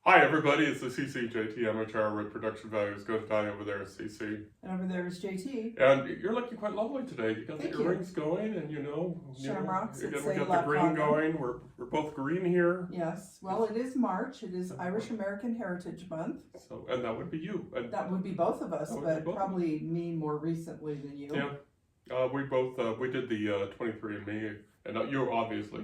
Hi everybody, it's the CCJT Amateur with Production Values. Go to die over there, CC. And over there is JT. And you're looking quite lovely today. You got the Thank you. earrings going, and Shamrocks that we say got the luck green on them. going. We're both green here. Yes. Well, it is March. It is Irish American Heritage Month. So, and that would be you. And that would be both of us, but probably me more recently than you. Yeah. We both we did the 23andMe, and you obviously.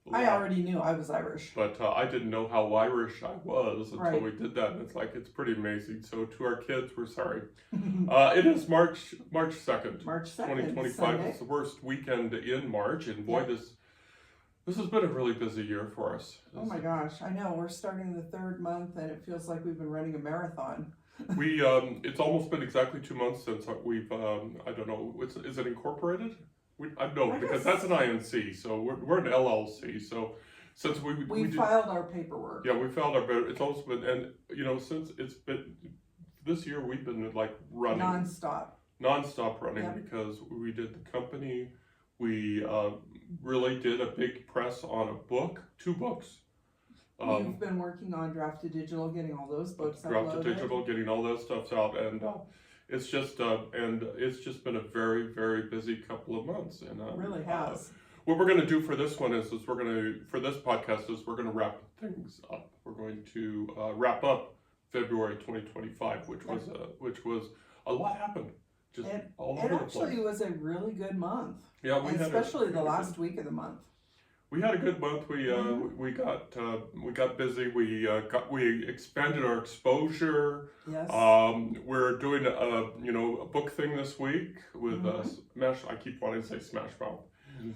I already knew I was Irish. But I didn't know how Irish I was until Right. we did that, and it's pretty amazing. So to our kids, we're sorry. It is March 2nd. March 2nd, 2025. Sunday. It's the worst weekend in March, and boy, Yep. this has been a really busy year for us. Oh my gosh, I know. We're starting the third month, and it feels like we've been running a marathon. It's almost been exactly 2 months since we've, I don't know, is it incorporated? Because that's an INC, so we're an LLC. So since we filed our paperwork. Yeah, we filed our paperwork. It's almost been, and since it's been this year, we've been like running nonstop running. Yep. Because we did the company. We really did a big press on a book, 2 books. You've been working on Draft to Digital, getting all those books uploaded. Draft to Digital, getting all those stuff out, and it's just been a very, very busy couple of months. And it really has. What we're going to do for this one is we're going to wrap things up. We're going to wrap up February 2025, which was a lot happened. Just all over the place. It actually was a really good month. Yeah, especially the last week of the month. We had a good month. We got busy. We expanded our exposure. Yes. We're doing a book thing this week with Smash. I keep wanting to say Smash Mouth.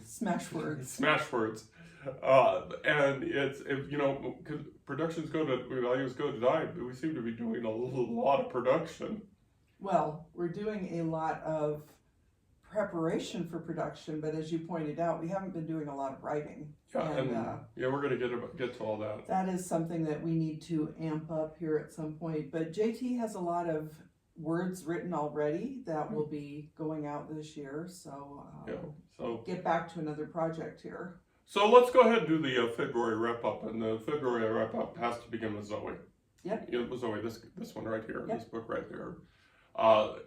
Smash words. Smash words. And it's because values go to die. We seem to be doing a lot of production. Well, we're doing a lot of preparation for production, but as you pointed out, we haven't been doing a lot of writing. Yeah, we're going to get to all that. That is something that we need to amp up here at some point. But JT has a lot of words written already that will be going out this year. So get back to another project here. So let's go ahead and do the February wrap up, and the February wrap up has to begin with ZOEY. Yep. With ZOEY, this one right here, this book right there,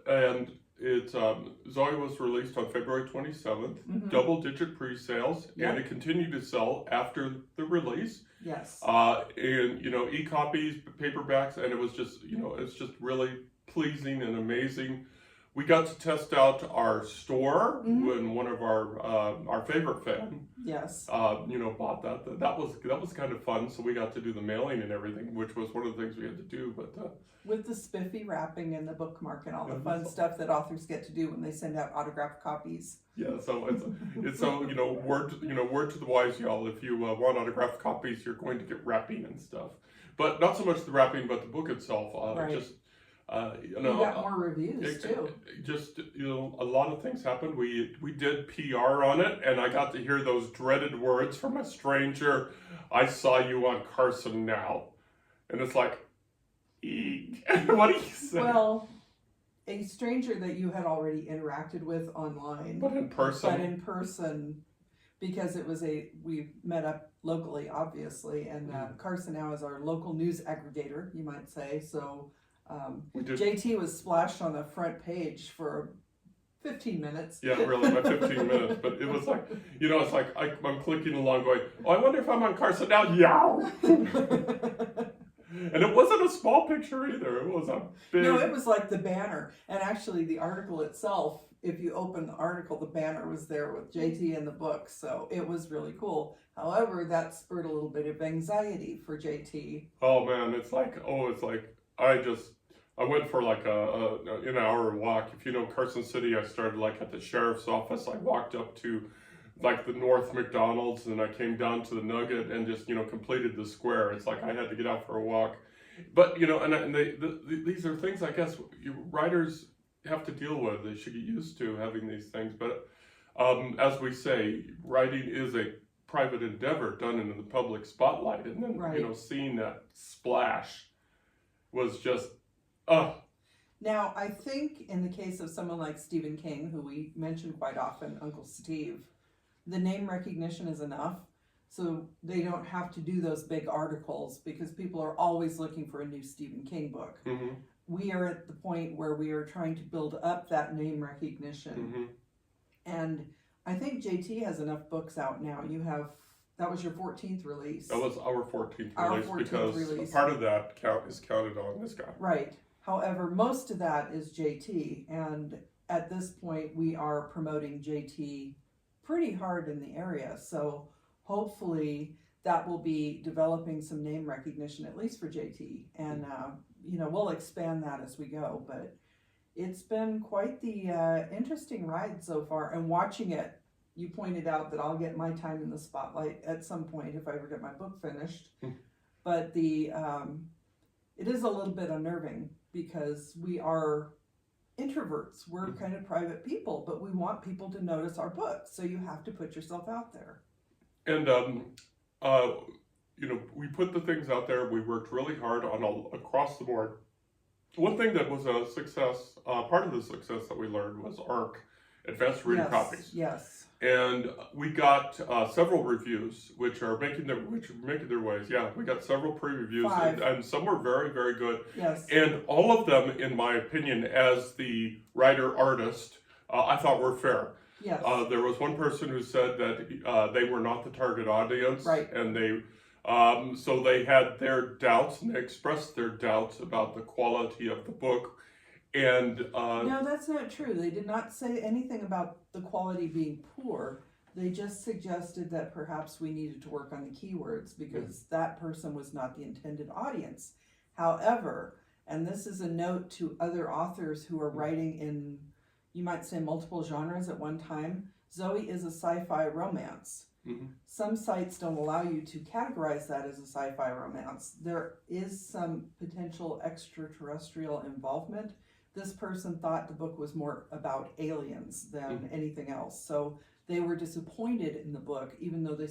and. ZOEY was released on February 27th, double-digit pre-sales, and it continued to sell after the release. Yes. And e-copies, paperbacks, and it was just it's just really pleasing and amazing. We got to test out our store when one of our favorite fan, bought that. That was kind of fun. So we got to do the mailing and everything, which was one of the things we had to do. But with the spiffy wrapping and the bookmark and all the fun stuff that authors get to do when they send out autographed copies. Yeah, so it's word to the wise, y'all. If you want autographed copies, you're going to get wrapping and stuff. But not so much the wrapping, but the book itself. Right. You got more reviews too. Just a lot of things happened. We did PR on it, and I got to hear those dreaded words from a stranger. I saw you on Carson Now, and it's like, eek. What do you say? Well, a stranger that you had already interacted with online, but in person, because we met up locally, obviously, and Carson Now is our local news aggregator, you might say. So. JT was splashed on the front page for 15 minutes. Yeah, really, about 15 minutes. But it was like, it's like I'm clicking along going, oh, I wonder if I'm on Carson Now. Yeah. And it wasn't a small picture either. It was a big... No, it was like the banner. And actually the article itself, if you open the article, the banner was there with JT and the book. So it was really cool. However, that spurred a little bit of anxiety for JT. Oh, man. It's like I went for like an hour walk. If you know Carson City, I started like at the sheriff's office. I walked up to like the North McDonald's, and I came down to the Nugget and just completed the square. It's like I had to get out for a walk. But these are things I guess writers have to deal with. They should get used to having these things. But as we say, writing is a private endeavor done in the public spotlight, and then seeing that splash was just Now, I think in the case of someone like Stephen King, who we mention quite often, Uncle Steve, the name recognition is enough. so they don't have to do those big articles because people are always looking for a new Stephen King book. Mm-hmm. We are at the point where we are trying to build up that name recognition. Mm-hmm. And I think JT has enough books out now. That was your 14th release. That was our 14th Our release 14th because release. part of that is counted on this guy. Right. However, most of that is JT, and at this point we are promoting JT pretty hard in the area. So hopefully that will be developing some name recognition, at least for JT. And, we'll expand that as we go. But it's been quite the interesting ride so far. And watching it, you pointed out that I'll get my time in the spotlight at some point if I ever get my book finished. But it is a little bit unnerving because we are introverts. We're kind of private people, but we want people to notice our books. So you have to put yourself out there. And, we put the things out there. We worked really hard on across the board. One thing that was a success, part of the success that we learned was ARC, Advanced Reader Copies. Yes. And we got several reviews, which are making their ways. Yeah, we got several pre-reviews, and some were very, very good. Yes. And all of them, in my opinion, as the writer-artist, I thought were fair. Yes. There was one person who said that they were not the target audience, right? And they, so they had their doubts, and they expressed their doubts about the quality of the book. And no, that's not true. They did not say anything about the quality being poor. They just suggested that perhaps we needed to work on the keywords because that person was not the intended audience. However, and this is a note to other authors who are writing in, you might say, multiple genres at one time, ZOEY is a sci-fi romance. Mm-hmm. Some sites don't allow you to categorize that as a sci-fi romance. There is some potential extraterrestrial involvement. This person thought the book was more about aliens than anything else. So they were disappointed in the book, even though they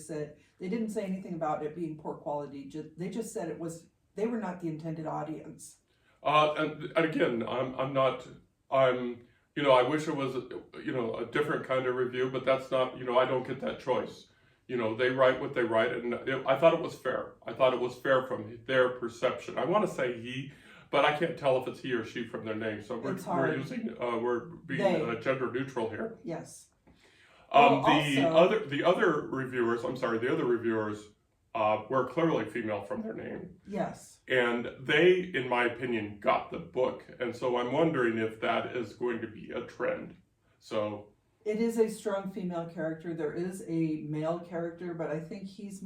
didn't say anything about it being poor quality. They just said they were not the intended audience. And again, I wish it was, a different kind of review, but that's not, I don't get that choice. They write what they write, and I thought it was fair. I thought it was fair from their perception. I want to say he, but I can't tell if it's he or she from their name. So we're being gender neutral here. Yes. The other reviewers were clearly female from their name. Yes. And they, in my opinion, got the book. And so I'm wondering if that is going to be a trend. So it is a strong female character. There is a male character, but I think he's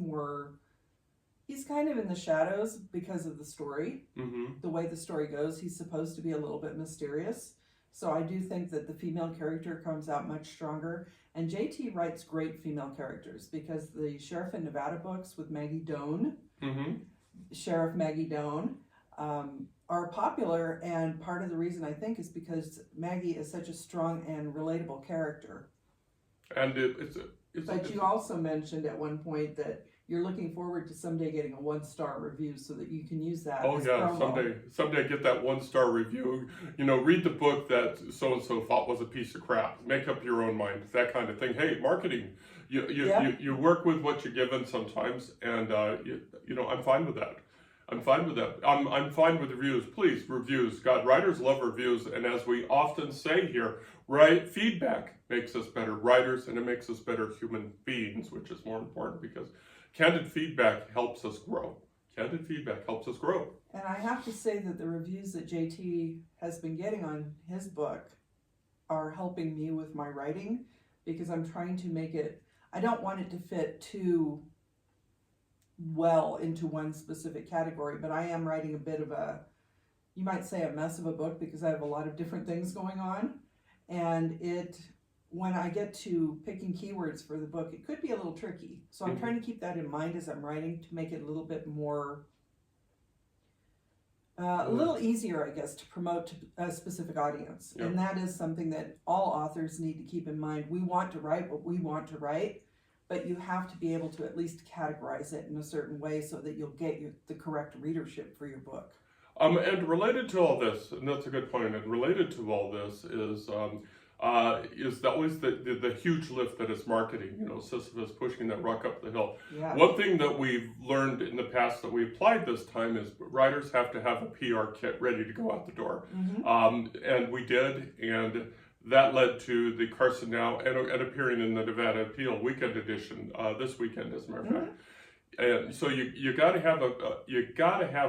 kind of in the shadows because of the story. Mm-hmm. The way the story goes, he's supposed to be a little bit mysterious. So I do think that the female character comes out much stronger. And JT writes great female characters because the Sheriff in Nevada books with Maggie Doan, Sheriff Maggie Doan, are popular. And part of the reason I think is because Maggie is such a strong and relatable character. And you also mentioned at one point that you're looking forward to someday getting a 1-star review so that you can use that. Oh yeah, promo. someday get that 1-star review. Read the book that so and so thought was a piece of crap. Make up your own mind, that kind of thing. Hey, marketing. You work with what you're given sometimes, and I'm fine with that. I'm fine with that. I'm fine with reviews. Please, reviews. God, writers love reviews, and as we often say here, feedback makes us better writers, and it makes us better human beings, which is more important because candid feedback helps us grow. Candid feedback helps us grow. And I have to say that the reviews that JT has been getting on his book are helping me with my writing because I'm trying to make it, I don't want it to fit too well into one specific category, but I am writing a bit of you might say a mess of a book because I have a lot of different things going on. And when I get to picking keywords for the book, it could be a little tricky. So I'm trying to keep that in mind as I'm writing to make it a little bit more, a little easier, I guess, to promote to a specific audience. Yep. And that is something that all authors need to keep in mind. We want to write what we want to write, but you have to be able to at least categorize it in a certain way so that you'll get the correct readership for your book. And related to all this, and that's a good point, and related to all this is is always the huge lift that is marketing. You know, Sisyphus pushing that rock up the hill. Yeah. One thing that we've learned in the past that we applied this time is writers have to have a PR kit ready to go out the door. And we did, and that led to the Carson Now and appearing in the Nevada Appeal Weekend Edition this weekend, as a matter of fact. And so you got to have a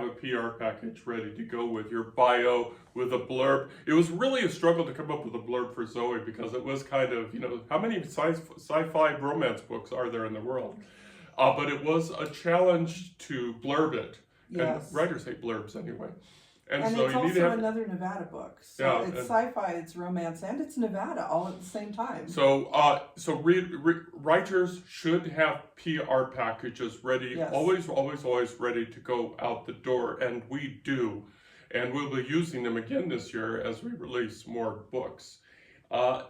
PR package ready to go with your bio, with a blurb. It was really a struggle to come up with a blurb for ZOEY because it was kind of, you know, how many sci-fi romance books are there in the world? But it was a challenge to blurb it. Yes. And writers hate blurbs anyway. And so it's you need to also have another Nevada book. So Yeah, it's sci-fi, it's romance, and it's Nevada all at the same time. So, writers should have PR packages ready, Yes. always ready to go out the door, and we do, and we'll be using them again this year as we release more books.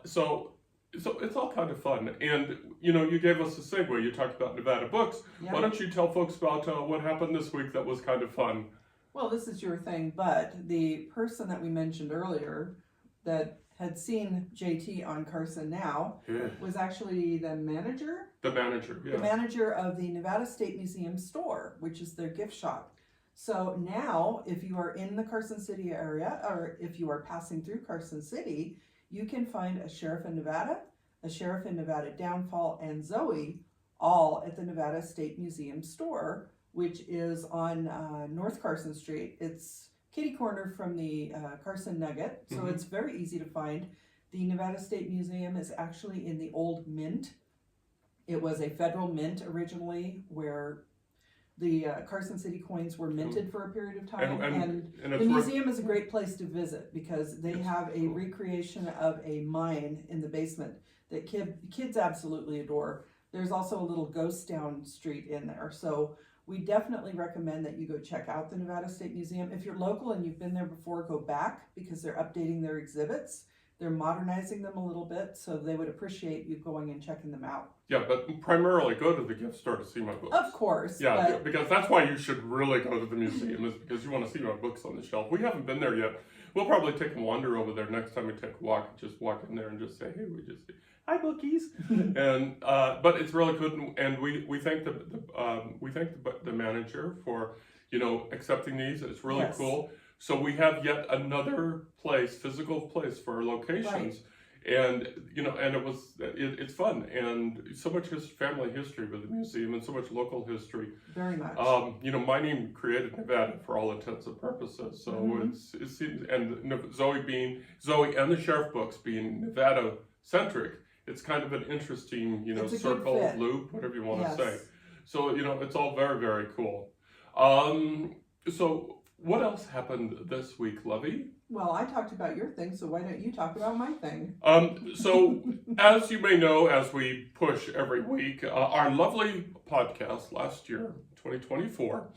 So it's all kind of fun, and you know, you gave us a segue. You talked about Nevada books. Yeah. Why don't you tell folks about what happened this week that was kind of fun? Well, this is your thing, but the person that we mentioned earlier that had seen JT on Carson Now was actually the manager. The manager, yeah. The manager of the Nevada State Museum store, which is their gift shop. So now, if you are in the Carson City area, or if you are passing through Carson City, you can find a Sheriff in Nevada, a Sheriff in Nevada Downfall, and ZOEY all at the Nevada State Museum store, which is on North Carson Street. It's kitty corner from the Carson Nugget, so it's very easy to find. The Nevada State Museum is actually in the old mint. It was a federal mint originally, where the Carson City coins were minted for a period of time. And the museum is a great place to visit because they have a recreation of a mine in the basement that kids absolutely adore. There's also a little ghost town street in there. So we definitely recommend that you go check out the Nevada State Museum. If you're local and you've been there before, go back because they're updating their exhibits. They're modernizing them a little bit, so they would appreciate you going and checking them out. Yeah, but primarily go to the gift store to see my books. Of course. Yeah, because that's why you should really go to the museum, is because you want to see my books on the shelf. We haven't been there yet. We'll probably take a wander over there next time we take a walk. Just walk in there and just say, hey, we just say, hi, bookies. And but it's really good, and we thank the manager for, you know, accepting these. It's really cool. So we have yet another physical place for our locations, and you know, and it's fun, and so much family history with the museum, and so much local history. Very much. You know, my name created Nevada for all intents and purposes. So it seems, and ZOEY and the Sheriff books being Nevada centric, it's kind of an interesting, you know, circle, loop, whatever you want to say. So you know, it's all very, very cool. So. What else happened this week, Lovey? Well, I talked about your thing, so why don't you talk about my thing? So, as you may know, as we push every week, our lovely podcast last year, 2024,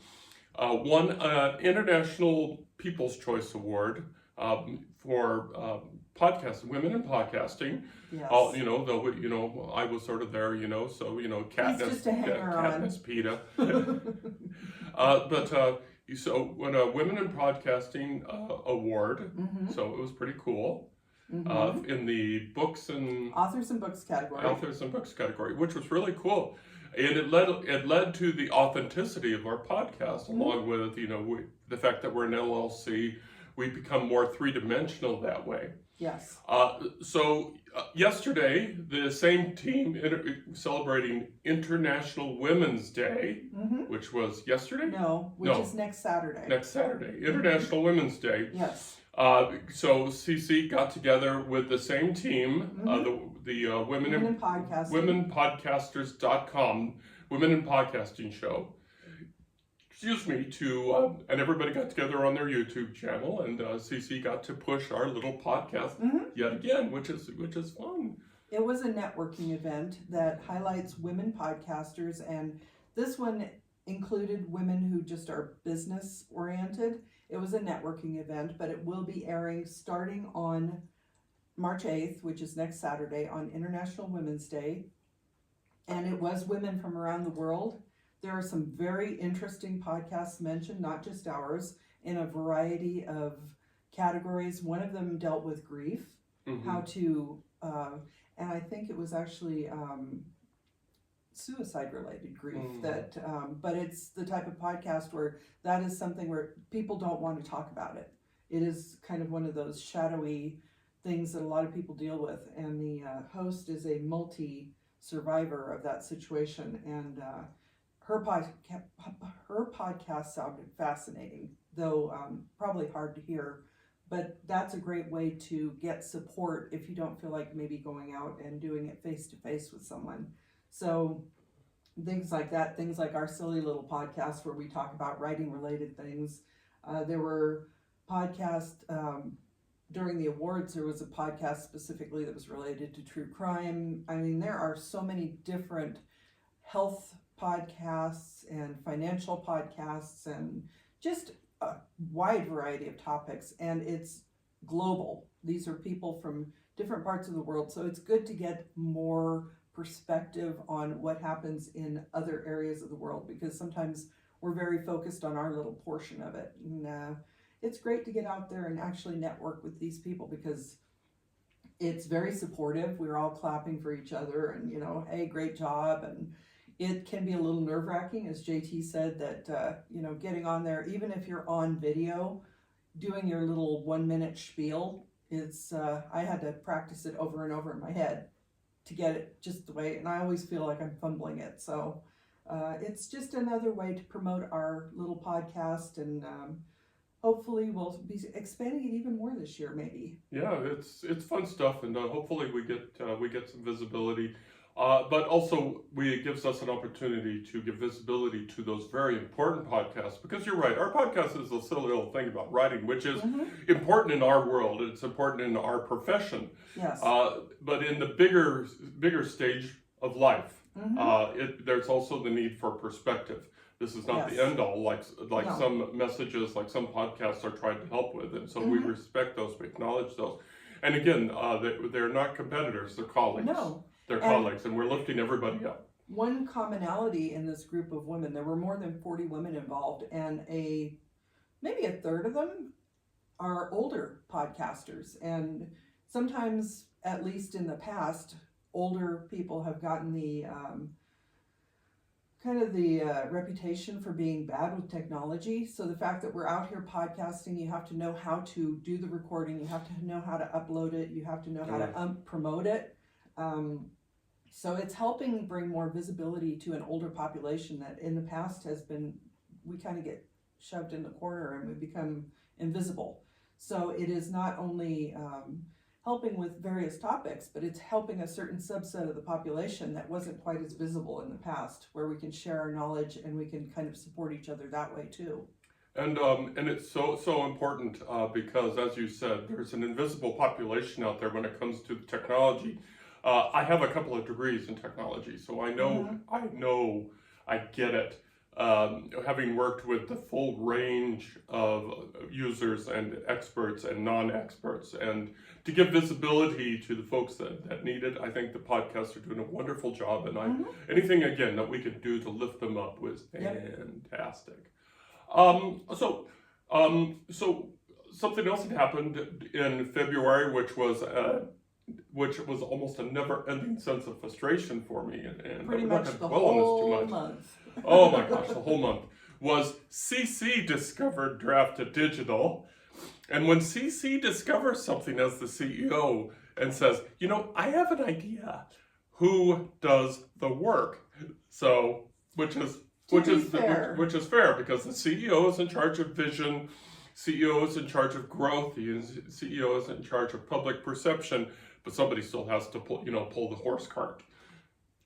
won an International People's Choice Award for podcast, women in podcasting. Yes. You know, though, you know, I was sort of there, you know, so, you know, Katniss PETA. So won a Women in Podcasting award, so it was pretty cool. In the books and authors and books category, which was really cool, and it led to the authenticity of our podcast, along with, you know, the fact that we're an LLC. We become more three-dimensional that way. Yes. So yesterday, the same team celebrating International Women's Day, which was yesterday? No, which is next Saturday. Next Saturday, International Women's Day. Yes. So CC got together with the same team, the Women in Podcasting. WomenPodcasters.com, Women in Podcasting show. Excuse me, and everybody got together on their YouTube channel, and CC got to push our little podcast yet again, which is fun. It was a networking event that highlights women podcasters, and this one included women who just are business oriented. It was a networking event, but it will be airing starting on March 8th, which is next Saturday, on International Women's Day, and it was women from around the world. There are some very interesting podcasts mentioned, not just ours, in a variety of categories. One of them dealt with grief, how to and I think it was actually suicide-related grief. That, but it's the type of podcast where that is something where people don't want to talk about it. It is kind of one of those shadowy things that a lot of people deal with, and the host is a multi-survivor of that situation, and her podcast sounded fascinating, though probably hard to hear, but that's a great way to get support if you don't feel like maybe going out and doing it face-to-face with someone. So things like that, things like our silly little podcast where we talk about writing-related things. There were podcasts during the awards. There was a podcast specifically that was related to true crime. I mean, there are so many different health podcasts and financial podcasts and just a wide variety of topics, and it's global. These are people from different parts of the world, so it's good to get more perspective on what happens in other areas of the world, because sometimes we're very focused on our little portion of it. And it's great to get out there and actually network with these people, because it's very supportive. We're all clapping for each other and, you know, hey, great job. And it can be a little nerve-wracking, as JT said, that, you know, getting on there, even if you're on video, doing your little 1-minute spiel, it's, I had to practice it over and over in my head to get it just the way, and I always feel like I'm fumbling it. So it's just another way to promote our little podcast, and hopefully we'll be expanding it even more this year, maybe. Yeah, it's fun stuff, and hopefully we get some visibility. But also, it gives us an opportunity to give visibility to those very important podcasts, because you're right, our podcast is a silly little thing about writing, which is important in our world. It's important in our profession. Yes. But in the bigger stage of life, there's also the need for perspective. This is not the end all, like no. Some messages, like some podcasts are trying to help with, and so we respect those, we acknowledge those. And again, they're not competitors; they're colleagues. No. They're colleagues, and we're lifting everybody up. One commonality in this group of women, there were more than 40 women involved, and maybe a third of them are older podcasters. And sometimes, at least in the past, older people have gotten the kind of the reputation for being bad with technology. So the fact that we're out here podcasting, you have to know how to do the recording, you have to know how to upload it, you have to know how to promote it. So it's helping bring more visibility to an older population that in the past has been, we kind of get shoved in the corner and we become invisible. So it is not only helping with various topics, but it's helping a certain subset of the population that wasn't quite as visible in the past, where we can share our knowledge and we can kind of support each other that way too. And it's so important because, as you said, there's an invisible population out there when it comes to technology. I have a couple of degrees in technology, so I get it. Having worked with the full range of users and experts and non-experts, and to give visibility to the folks that need it, I think the podcasts are doing a wonderful job, and anything again that we can do to lift them up was fantastic. So something else had happened in February, which was almost a never-ending sense of frustration for me, and pretty I'm much not the going to dwell on this too whole much. month. Oh my gosh, the whole month was CC discovered Draft to Digital, and when CC discovers something as the CEO and says, you know, I have an idea, who does the work? So, which is fair, because the CEO is in charge of vision. CEO is in charge of growth. CEO is in charge of public perception, but somebody still has to pull the horse cart.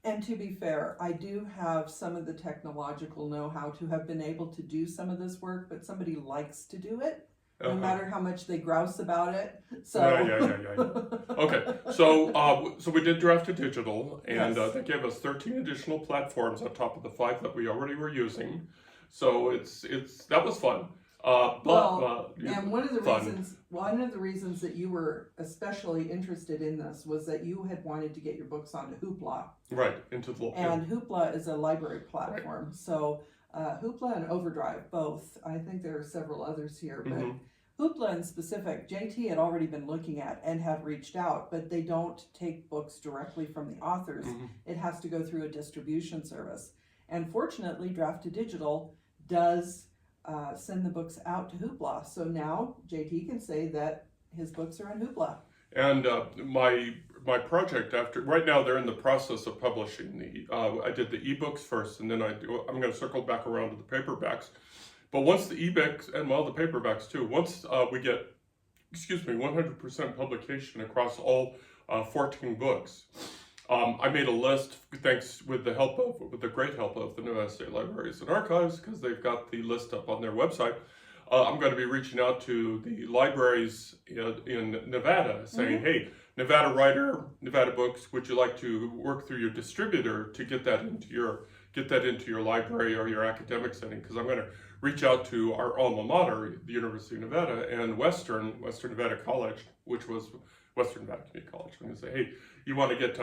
And to be fair, I do have some of the technological know-how to have been able to do some of this work, but somebody likes to do it, no matter how much they grouse about it. So yeah. Okay, so we did Draft to Digital, and they gave us 13 additional platforms on top of the 5 that we already were using. So that was fun. And one of the reasons that you were especially interested in this was that you had wanted to get your books onto Hoopla. Right, into the and Hoopla is a library platform. Right. So Hoopla and Overdrive both. I think there are several others here, but Hoopla in specific, JT had already been looking at and had reached out, but they don't take books directly from the authors. It has to go through a distribution service. And fortunately, Draft to Digital does send the books out to Hoopla. So now JT can say that his books are on Hoopla. And my project right now they're in the process of publishing I did the ebooks first, and then I'm going to circle back around to the paperbacks. But once the ebooks and the paperbacks too, once we get 100% publication across all 14 books, I made a list thanks with the great help of the Nevada State Libraries and Archives, because they've got the list up on their website. I'm going to be reaching out to the libraries in Nevada saying, hey, Nevada writer, Nevada books, would you like to work through your distributor to get that into your library or your academic setting? Because I'm going to reach out to our alma mater, the University of Nevada, and Western Nevada College, which was Western Nevada Community College. I'm going to say, hey, you want to get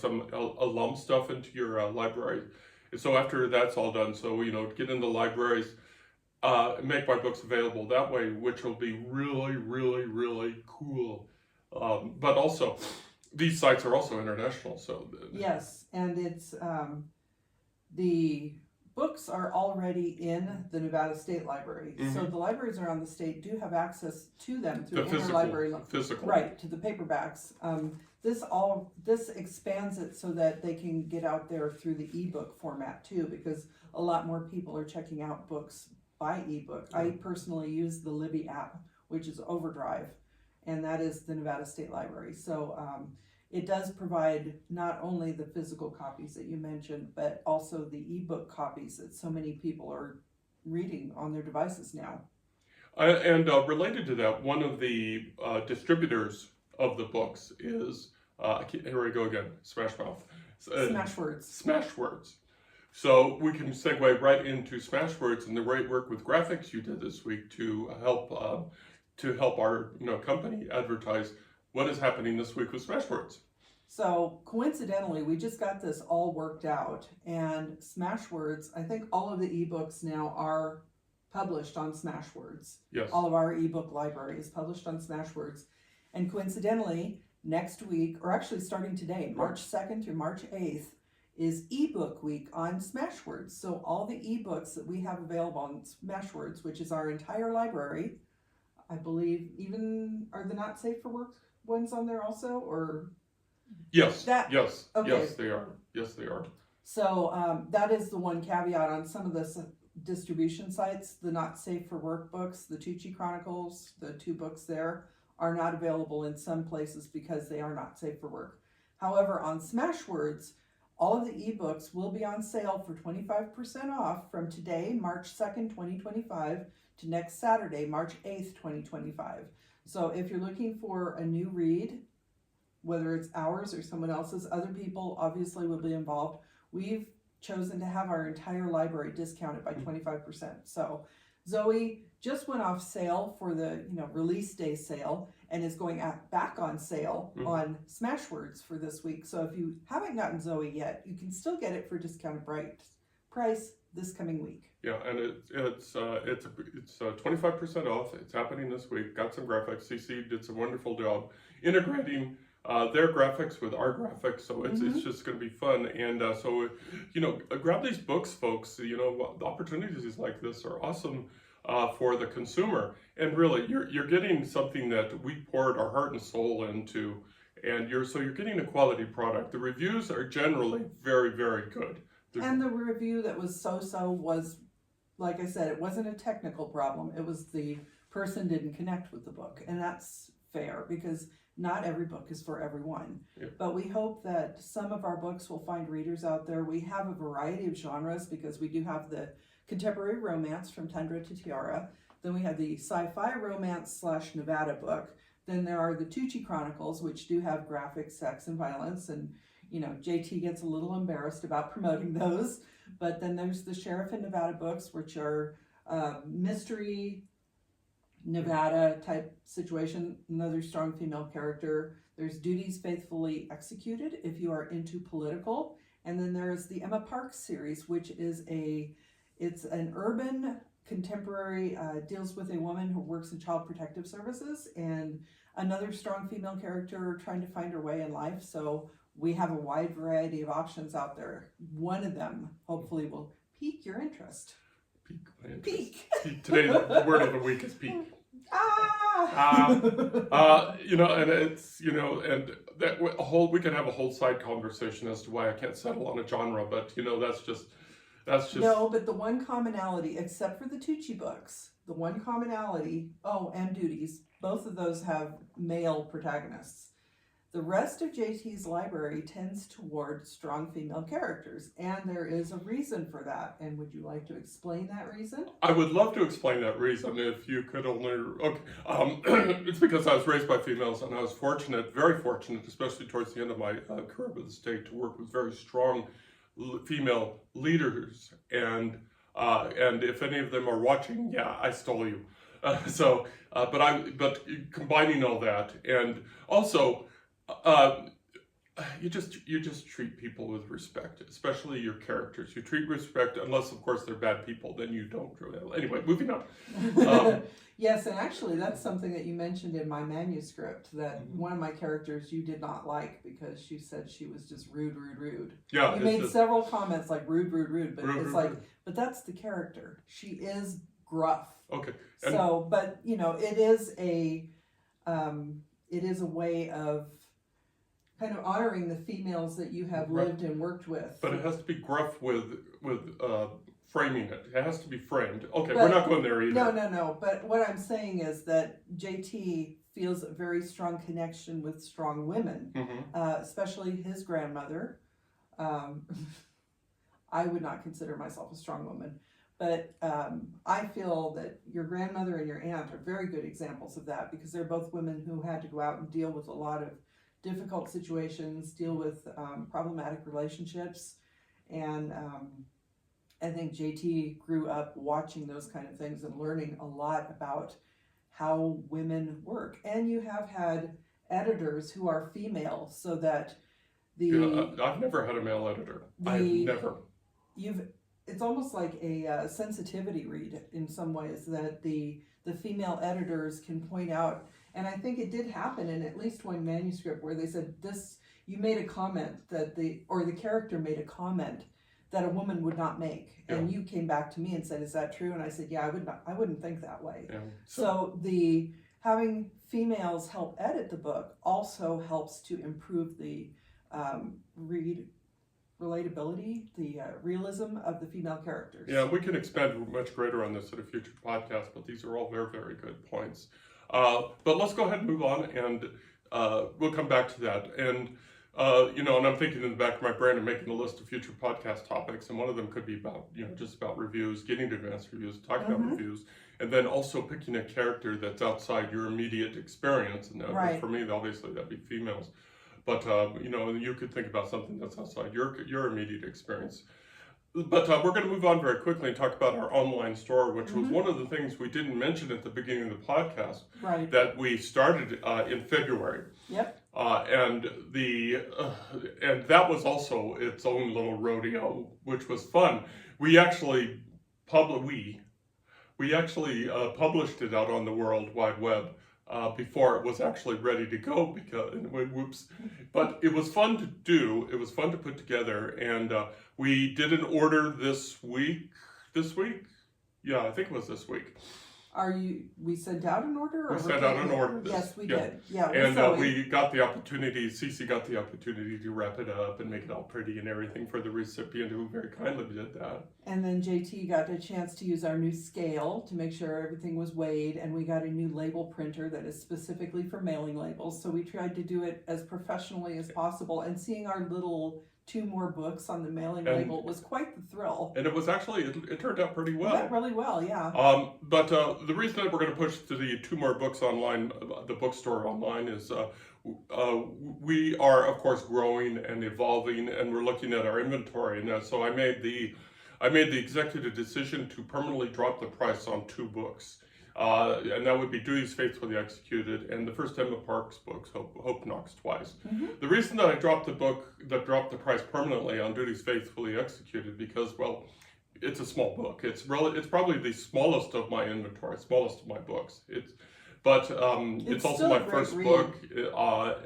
some alum stuff into your library? And so after that's all done, so get into libraries. Make my books available that way, which will be really, really, really cool. But also, these sites are also international. So yes, and it's the books are already in the Nevada State Library. So the libraries around the state do have access to them through interlibrary, physical, right, to the paperbacks. This expands it so that they can get out there through the ebook format too, because a lot more people are checking out books by ebook. I personally use the Libby app, which is Overdrive, and that is the Nevada State Library. So it does provide not only the physical copies that you mentioned, but also the ebook copies that so many people are reading on their devices now. And related to that, one of the distributors of the books is, here we go again, Smashmouth. Smashwords. Smashwords. So we can segue right into Smashwords and the great work with graphics you did this week to help our company advertise what is happening this week with Smashwords. So coincidentally, we just got this all worked out, and Smashwords, I think all of the ebooks now are published on Smashwords. Yes. All of our ebook library is published on Smashwords. And coincidentally, next week, or actually starting today, March 2nd through March 8th, is ebook week on Smashwords. So all the ebooks that we have available on Smashwords, which is our entire library, I believe even are the not safe for work ones on there also, or yes, okay. Yes, they are. Yes, they are. So that is the one caveat on some of the distribution sites. The not safe for work books, the Tucci Chronicles, the 2 books there are not available in some places because they are not safe for work. However, on Smashwords, all of the ebooks will be on sale for 25% off from today, March 2nd, 2025, to next Saturday, March 8th, 2025. So if you're looking for a new read, whether it's ours or someone else's, other people obviously will be involved. We've chosen to have our entire library discounted by 25%. So ZOEY just went off sale for the release day sale and is going back on sale on Smashwords for this week. So if you haven't gotten ZOEY yet, you can still get it for discounted price this coming week. Yeah, and it's 25% off. It's happening this week. Got some graphics. CC did some wonderful job integrating their graphics with our graphics, so it's just going to be fun. And so grab these books, folks. The opportunities like this are awesome for the consumer, and really you're getting something that we poured our heart and soul into, and you're getting a quality product. The reviews are generally very, very good. And the review that was so-so was, like I said, it wasn't a technical problem. It was the person didn't connect with the book, and that's fair because not every book is for everyone. Yeah. But we hope that some of our books will find readers out there. We have a variety of genres because we do have the contemporary romance from Tundra to Tiara. Then we have the sci-fi romance / Nevada book. Then there are the Tucci Chronicles, which do have graphic sex and violence. And, JT gets a little embarrassed about promoting those. But then there's the Sheriff in Nevada books, which are mystery, Nevada type situation, another strong female character. There's Duties Faithfully Executed if you are into political. And then there's the Emma Parks series, which is it's an urban contemporary, deals with a woman who works in child protective services and another strong female character trying to find her way in life. So we have a wide variety of options out there. One of them hopefully will pique your interest. Peak my interest. Peak. Today's word of the week is peak. You know, and it's, you know, and that we can have a whole side conversation as to why I can't settle on a genre, but you know, that's just. No, but the one commonality, except for the Tucci books, the one commonality, and Duties, both of those have male protagonists. The rest of JT's library tends toward strong female characters, and there is a reason for that. And would you like to explain that reason? I would love to explain that reason if you could only. Okay, it's because I was raised by females, and I was fortunate, very fortunate, especially towards the end of my career with the state, to work with very strong female leaders. And if any of them are watching, yeah, I stole you. But combining all that, and also. You just treat people with respect, especially your characters. You treat respect, unless of course they're bad people, then you don't. Anyway, moving on. Yes, and actually that's something that you mentioned in my manuscript, that one of my characters you did not like because you said she was just rude. Yeah, you made several comments like rude, but rude, it's like, but that's the character. She is gruff. Okay. So, but you know, it is a way of kind of honoring the females that you have lived and worked with. But it has to be gruff with framing it. It has to be framed. Okay, we're not going there either. No. But what I'm saying is that JT feels a very strong connection with strong women, especially his grandmother. I would not consider myself a strong woman, but I feel that your grandmother and your aunt are very good examples of that, because they're both women who had to go out and deal with a lot of difficult situations, deal with problematic relationships, and I think JT grew up watching those kind of things and learning a lot about how women work. And you have had editors who are female, so that I've never had a male editor. I've never. It's almost like a sensitivity read in some ways, that the female editors can point out. And I think it did happen in at least one manuscript where they said you made a comment that the character made a comment that a woman would not make. Yeah. And you came back to me and said, is that true? And I said, yeah, I wouldn't think that way. Yeah. So having females help edit the book also helps to improve the relatability, the realism of the female characters. Yeah, we can expand much greater on this at a future podcast, but these are all very, very good points. But let's go ahead and move on, and we'll come back to that. And, and I'm thinking in the back of my brain, I'm making a list of future podcast topics, and one of them could be about, just about reviews, getting to advanced reviews, talking about reviews, and then also picking a character that's outside your immediate experience. And for me, obviously, that'd be females. But, you could think about something that's outside your immediate experience. But we're going to move on very quickly and talk about our online store, which was one of the things we didn't mention at the beginning of the podcast, that we started in February. Yep. And that was also its own little rodeo, which was fun. We actually published it out on the World Wide Web before it was actually ready to go, but it was fun to do. It was fun to put together, and we did an order this week. Yeah, I think it was this week. We sent out an order? We sent out an order. Yes, we did. Yeah, and we got the opportunity, Cece got the opportunity to wrap it up and make it all pretty and everything for the recipient, who very kindly did that. And then JT got a chance to use our new scale to make sure everything was weighed, and we got a new label printer that is specifically for mailing labels. So we tried to do it as professionally as possible, and seeing our little 2 more books on the mailing label was quite the thrill. And it was actually, it turned out pretty well. It went really well, yeah. But the reason that we're going to push to the 2 more books online, the bookstore online, is we are, of course, growing and evolving, and we're looking at our inventory. And so I made the executive decision to permanently drop the price on 2 books. And that would be Duties Faithfully Executed and the first Emma Parks books, Hope Knocks Twice. The reason that I dropped the price permanently on Duties Faithfully Executed, because, well, it's a small book. It's probably the smallest of my inventory, smallest of my books. It's also still my a great first read. book,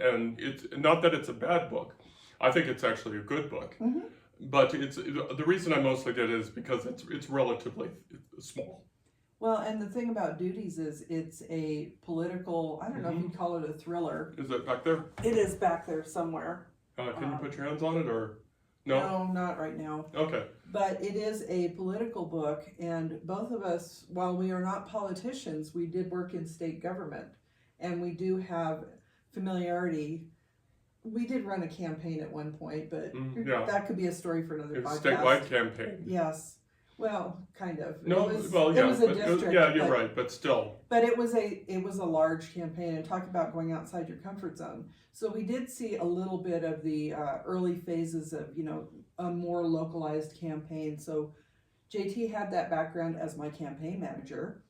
and it's not that it's a bad book. I think it's actually a good book. Mm-hmm. But the reason I mostly did it is because it's relatively small. Well, and the thing about Duties is it's a political, I don't know if you'd call it a thriller. Is it back there? It is back there somewhere. Can you put your hands on it, or no? No, not right now. Okay. But it is a political book, and both of us, while we are not politicians, we did work in state government, and we do have familiarity. We did run a campaign at one point, but that could be a story for another podcast. Statewide campaign. Yes. Well, kind of. No, it was but a district. you're right, but still. But it was a large campaign, and talk about going outside your comfort zone. So we did see a little bit of the early phases of, a more localized campaign. So JT had that background as my campaign manager,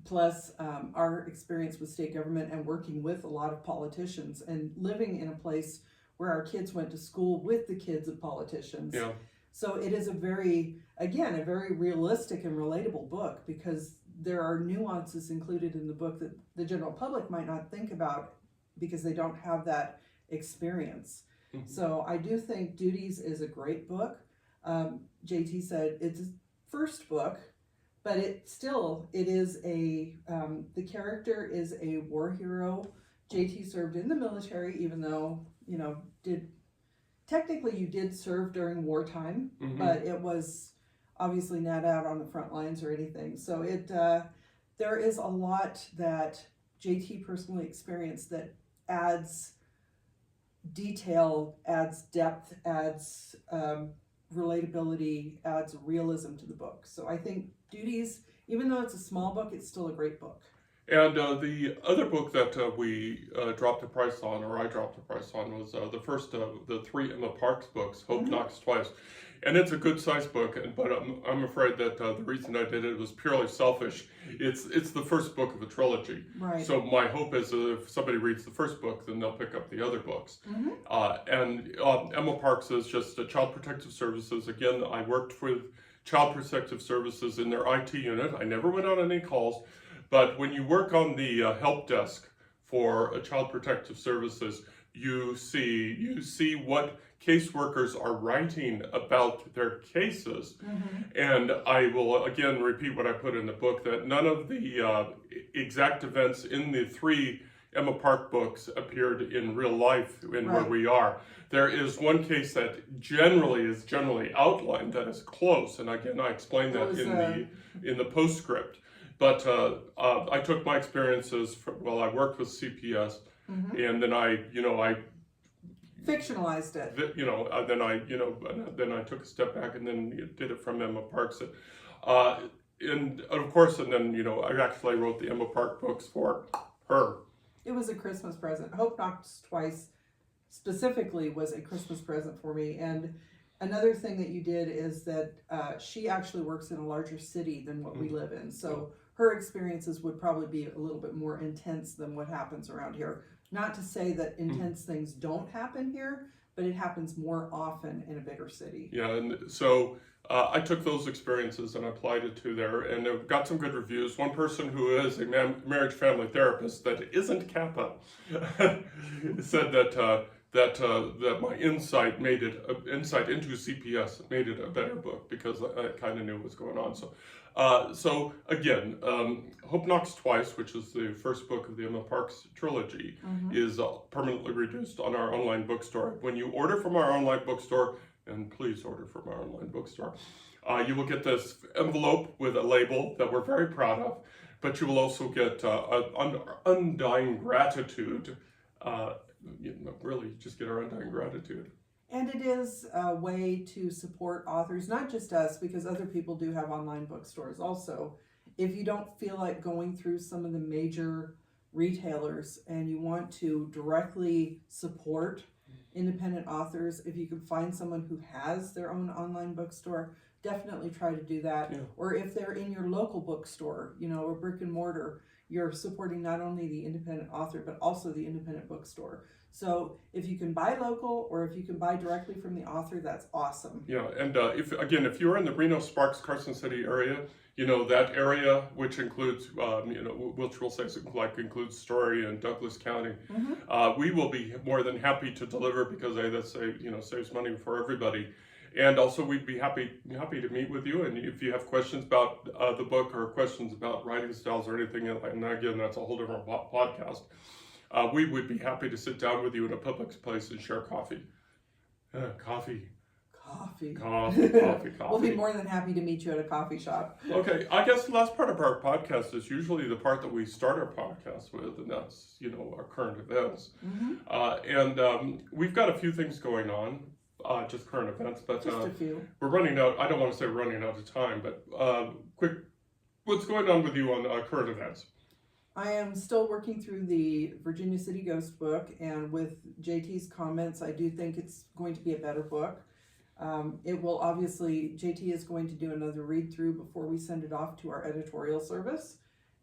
plus our experience with state government and working with a lot of politicians and living in a place where our kids went to school with the kids of politicians. Yeah. So it is a very realistic and relatable book, because there are nuances included in the book that the general public might not think about because they don't have that experience. Mm-hmm. So I do think Duties is a great book. JT said it's his first book, but it is the character is a war hero. JT served in the military, even though, technically you did serve during wartime, but it was obviously not out on the front lines or anything. So there is a lot that JT personally experienced that adds detail, adds depth, adds relatability, adds realism to the book. So I think Duties, even though it's a small book, it's still a great book. And the other book that we dropped a price on, or I dropped a price on, was the first of the 3 Emma Parks books, Hope Knocks Twice. And it's a good sized book, but I'm afraid that the reason I did it was purely selfish. It's the first book of a trilogy. Right. So my hope is that if somebody reads the first book, then they'll pick up the other books. And Emma Parks is just a Child Protective Services. Again, I worked with Child Protective Services in their IT unit. I never went on any calls. But when you work on the help desk for Child Protective Services, you see what caseworkers are writing about their cases. And I will again repeat what I put in the book, that none of the exact events in the 3 Emma Park books appeared in real life where we are. There is one case that is generally outlined that is close, and again I explained that in the postscript. But I took my experiences I worked with CPS, and then I fictionalized it. Then I took a step back and then did it from Emma Parks. And of course, and then I actually wrote the Emma Park books for her. It was a Christmas present. Hope Knocks Twice specifically was a Christmas present for me. And another thing that you did is that she actually works in a larger city than what we live in. So her experiences would probably be a little bit more intense than what happens around here. Not to say that intense things don't happen here, but it happens more often in a bigger city. Yeah, and so I took those experiences and applied it to there, and I've got some good reviews. One person who is a marriage family therapist that isn't Kappa said that my insight into CPS made it a better book, because I kind of knew what was going on. So again, Hope Knocks Twice, which is the first book of the Emma Parks trilogy, is permanently reduced on our online bookstore. When you order from our online bookstore, and please order from our online bookstore, you will get this envelope with a label that we're very proud of, but you will also get undying gratitude. Really just get our undying gratitude. And it is a way to support authors, not just us, because other people do have online bookstores also. If you don't feel like going through some of the major retailers and you want to directly support independent authors, if you can find someone who has their own online bookstore, definitely try to do that. Yeah. Or if they're in your local bookstore, a brick and mortar, you're supporting not only the independent author, but also the independent bookstore. So if you can buy local or if you can buy directly from the author, that's awesome. Yeah, and if you're in the Reno, Sparks, Carson City area, that area, which includes, which we'll say includes Story and Douglas County, we will be more than happy to deliver because that saves money for everybody. And also, we'd be happy to meet with you. And if you have questions about the book or questions about writing styles or anything, and again, that's a whole different podcast, we would be happy to sit down with you in a public place and share coffee. Coffee. We'll be more than happy to meet you at a coffee shop. Okay, I guess the last part of our podcast is usually the part that we start our podcast with, and that's, our current events. And we've got a few things going on, just current events, but just a few. We're running out, I don't want to say we're running out of time, but quick, what's going on with you on current events? I am still working through the Virginia City Ghost book, and with JT's comments, I do think it's going to be a better book. It will obviously, JT is going to do another read through before we send it off to our editorial service.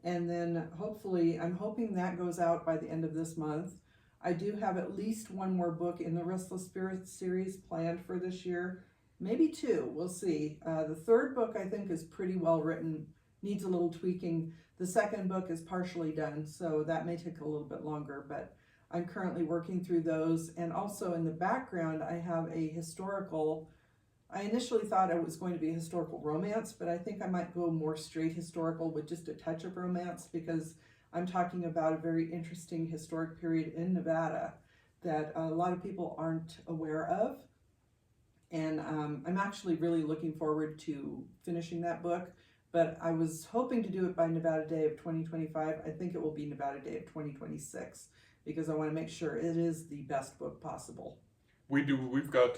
And then hopefully, I'm hoping that goes out by the end of this month. I do have at least one more book in the Restless Spirits series planned for this year. Maybe two, we'll see. The third book I think is pretty well written, needs a little tweaking. The second book is partially done, so that may take a little bit longer, but I'm currently working through those. And also in the background, I have a historical, I initially thought it was going to be a historical romance, but I think I might go more straight historical with just a touch of romance, because I'm talking about a very interesting historic period in Nevada that a lot of people aren't aware of. And I'm actually really looking forward to finishing that book, but I was hoping to do it by Nevada Day of 2025. I think it will be Nevada Day of 2026. Because I want to make sure it is the best book possible. We do. We've got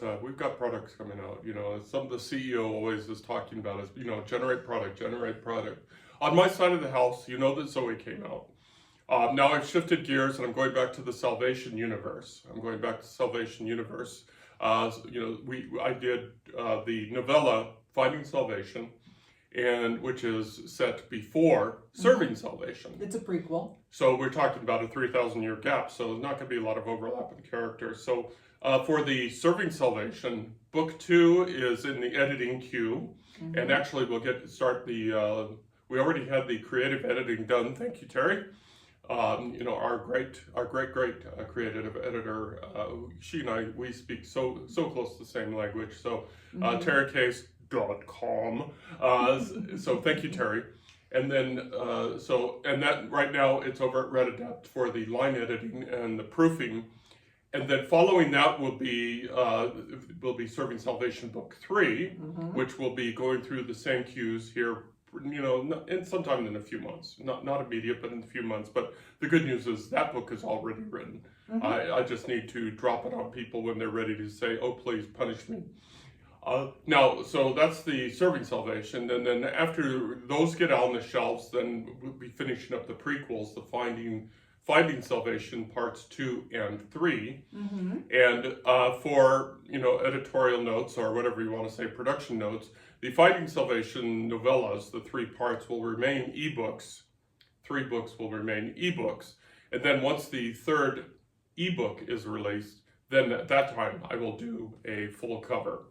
products coming out. Some of the CEO always is talking about is generate product. On my side of the house, that ZOEY came out. Now I've shifted gears and I'm going back to the Salvation Universe. I did the novella Finding Salvation, and which is set before Serving Salvation. It's a prequel. So we're talking about a 3,000-year gap, so there's not going to be a lot of overlap in characters. So for the Serving Salvation, book 2 is in the editing queue, and actually we'll we already had the creative editing done. Thank you, Terry. Our great creative editor. She and I, we speak so close to the same language. So TerryCase.com. So thank you, Terry. And then, and that right now it's over at Red Adept for the line editing and the proofing. And then following that will be Serving Salvation Book 3, which will be going through the same queues here, and sometime in a few months. Not immediate, but in a few months. But the good news is that book is already written. I just need to drop it on people when they're ready to say, oh, please punish me. Now, so that's the Serving Salvation, and then after those get out on the shelves, then we'll be finishing up the prequels, the Finding Salvation parts 2 and 3, and for editorial notes or whatever you want to say, production notes, the Finding Salvation novellas, the 3 parts, will remain ebooks. 3 books will remain ebooks, and then once the 3rd ebook is released, then at that time I will do a full cover.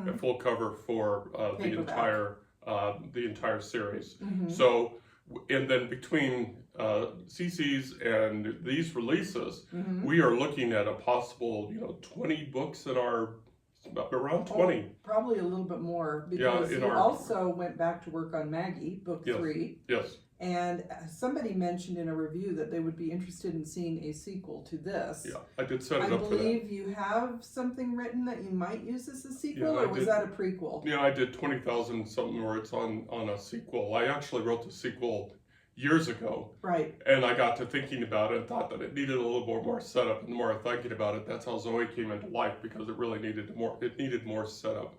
A full cover for the entire series. So, and then between CC's and these releases, we are looking at a possible 20 books in our around 20. Probably a little bit more, because you also went back to work on Maggie, book 3. Yes. And somebody mentioned in a review that they would be interested in seeing a sequel to this. Yeah, I did set it up for that. I believe you have something written that you might use as a sequel, or was that a prequel? Yeah, I did 20,000 something where it's on a sequel. I actually wrote the sequel years ago. Right. And I got to thinking about it and thought that it needed a little more setup. And the more I thinking about it, that's how ZOEY came into life, because it really needed more setup.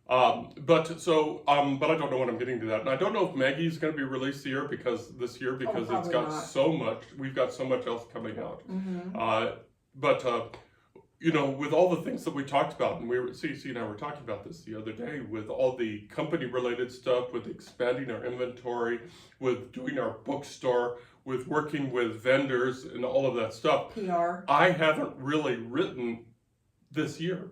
But I don't know when I'm getting to that. And I don't know if Maggie's going to be released this year because it's got so much, we've got so much else coming out. with all the things that we talked about, and Cece and I were talking about this the other day, with all the company-related stuff, with expanding our inventory, with doing our bookstore, with working with vendors and all of that stuff. PR. I haven't really written this year.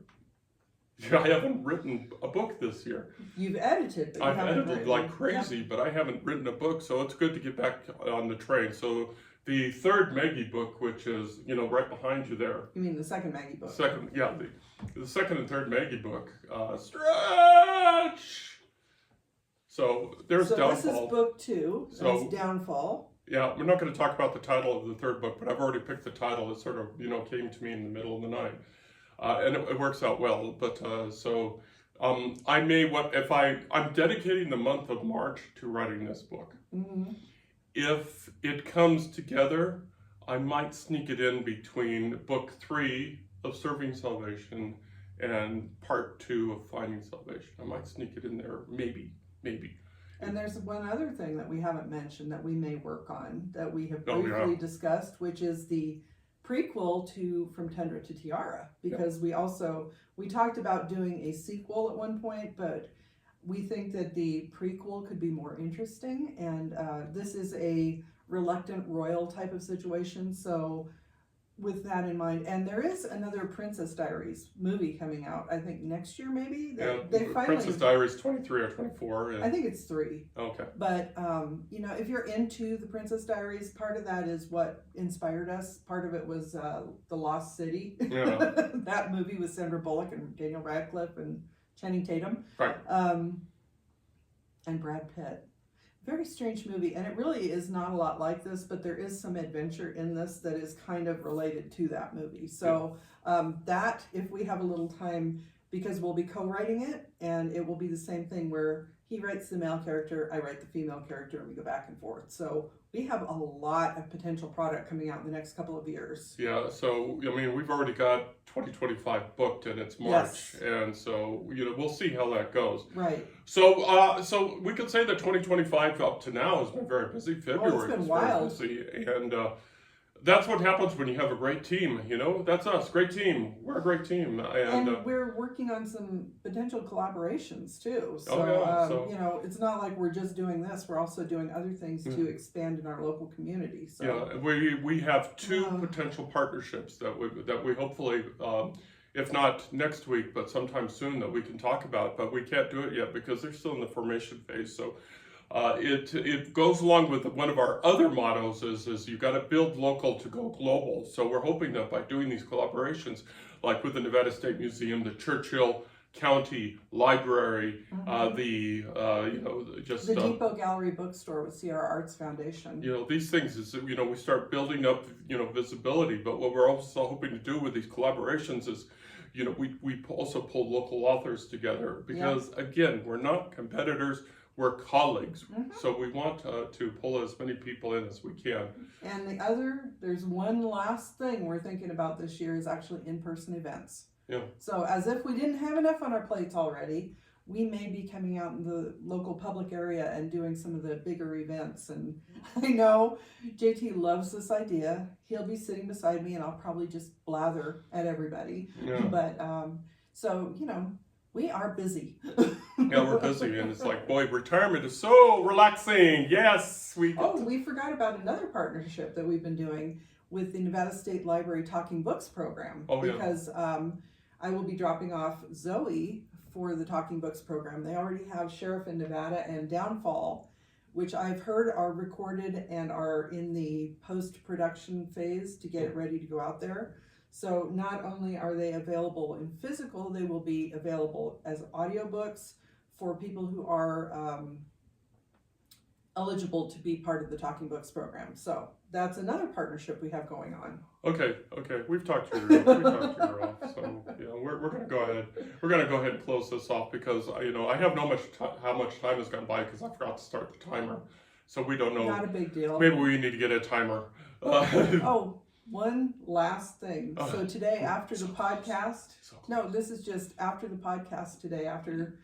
I haven't written a book this year. You've edited, but you I've haven't edited written. like crazy, but I haven't written a book, so it's good to get back on the train. So the third Maggie book, which is, right behind you there. You mean the second Maggie book? Second, yeah, the second and third Maggie book. Stretch! So there's Downfall. So this is book 2. So, that's Downfall. Yeah, we're not going to talk about the title of the third book, but I've already picked the title. It sort of, came to me in the middle of the night. And it works out well. But I may, I'm dedicating the month of March to writing this book. Mm-hmm. If it comes together, I might sneak it in between book 3 of Serving Salvation and part 2 of Finding Salvation. I might sneak it in there, maybe. And there's one other thing that we haven't mentioned that we may work on, that we have briefly discussed, which is the prequel to From Tundra to Tiara, because we talked about doing a sequel at one point, but we think that the prequel could be more interesting, and this is a reluctant royal type of situation, so with that in mind, and there is another Princess Diaries movie coming out, I think next year maybe. They finally, Princess Diaries 23 or 24. I think it's 3. Okay. But if you're into the Princess Diaries, part of that is what inspired us. Part of it was The Lost City. Yeah. That movie with Sandra Bullock and Daniel Radcliffe and Channing Tatum. Right. And Brad Pitt. Very strange movie, and it really is not a lot like this, but there is some adventure in this that is kind of related to that movie. So that, if we have a little time, because we'll be co-writing it, and it will be the same thing where he writes the male character, I write the female character, and we go back and forth. So we have a lot of potential product coming out in the next couple of years. Yeah, so, we've already got 2025 booked, and it's March, and so, we'll see how that goes. Right. So we could say that 2025 up to now has been very busy. February it's been wild. Very busy, and that's what happens when you have a great team, That's us, great team. We're a great team. And we're working on some potential collaborations too. So, it's not like we're just doing this. We're also doing other things to expand in our local community. So. Yeah, we have 2 potential partnerships that we hopefully, if not next week, but sometime soon, that we can talk about. But we can't do it yet because they're still in the formation phase. So. It goes along with one of our other mottos is you got to build local to go global. So we're hoping that by doing these collaborations, like with the Nevada State Museum, the Churchill County Library, the Depot Gallery Bookstore with Sierra Arts Foundation. These things is we start building up visibility. But what we're also hoping to do with these collaborations is we also pull local authors together because again, we're not competitors. We're colleagues, so we want to pull as many people in as we can. And there's one last thing we're thinking about this year is actually in-person events. Yeah. So as if we didn't have enough on our plates already, we may be coming out in the local public area and doing some of the bigger events. And I know JT loves this idea. He'll be sitting beside me and I'll probably just blather at everybody. Yeah. But, we are busy. Yeah, we're busy, and it's like, boy, retirement is so relaxing. Yes, we forgot about another partnership that we've been doing with the Nevada State Library Talking Books program. Because I will be dropping off ZOEY for the Talking Books program. They already have Sheriff in Nevada and Downfall, which I've heard are recorded and are in the post-production phase to get it ready to go out there. So not only are they available in physical, they will be available as audiobooks for people who are eligible to be part of the Talking Books program. So that's another partnership we have going on. Okay. We've talked your ear off. So we're going to go ahead. We're going to go ahead and close this off because I have how much time has gone by because I forgot to start the timer. So we don't know. Not a big deal. Maybe we need to get a timer. One last thing. So today after the podcast, this is just after the podcast today, after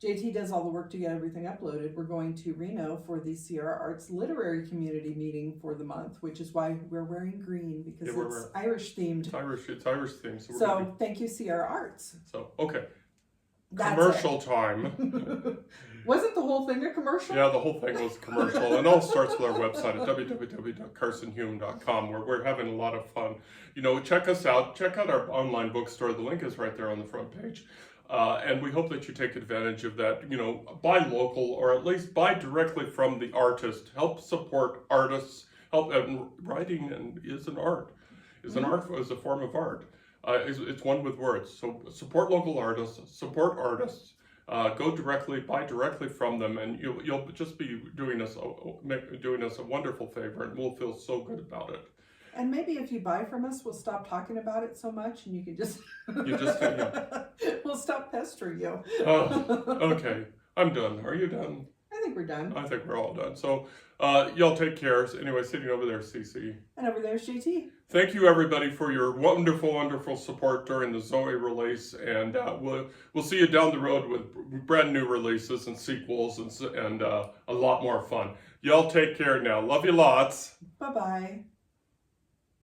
JT does all the work to get everything uploaded. We're going to Reno for the Sierra Arts Literary Community meeting for the month, which is why we're wearing green, because it's Irish themed. It's Irish themed. So thank you, Sierra Arts. So, okay. That's commercial time. Wasn't the whole thing a commercial? Yeah, the whole thing was commercial. And it all starts with our website at www.carsonhume.com, where we're having a lot of fun. You know, check us out. Check out our online bookstore. The link is right there on the front page. And we hope that you take advantage of that. You know, buy local, or at least buy directly from the artist. Help support artists. And writing is an art. Is a form of art. It's one with words. So support local artists. Support artists. Go directly, buy directly from them, and you'll just be doing us a wonderful favor, and we'll feel so good about it. And maybe if you buy from us, we'll stop talking about it so much, and you can just we'll stop pestering you. Okay, I'm done. Are you done? I think we're done. I think we're all done. So y'all take care. Anyway, sitting over there, Cece. And over there's JT. Thank you, everybody, for your wonderful, wonderful support during the ZOEY release, and we'll see you down the road with brand new releases and sequels and a lot more fun. Y'all take care now. Love you lots. Bye-bye.